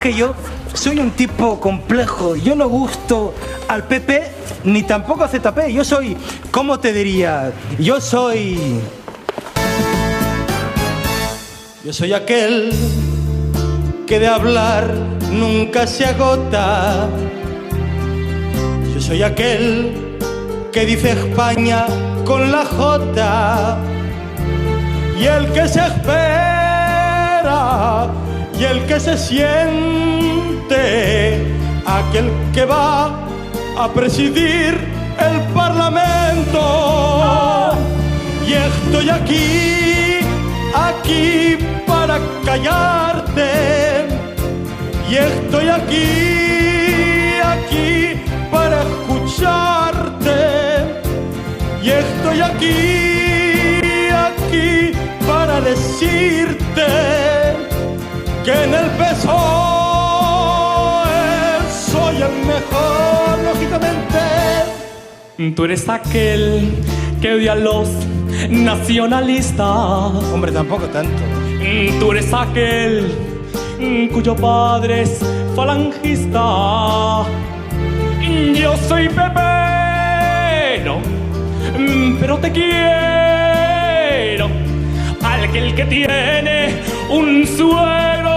que yo soy un tipo complejo. Yo no gusto al PP ni tampoco a ZP. Yo soy, ¿cómo te diría? Yo soy aquel que de hablar nunca se agota. Yo soy aquel que dice España con la J. Y el que se espera y el que se siente, aquel que va a presidir el Parlamento. Y estoy aquí para callarte. Y estoy aquí para escucharte. Y estoy aquí para decirte que en el PSOE soy el mejor, lógicamente. Tú eres aquel que odia a los nacionalistas. Hombre, tampoco tanto. Tú eres aquel cuyo padre es falangista. Yo soy pepero, pero te quiero. Aquel que tiene un suegro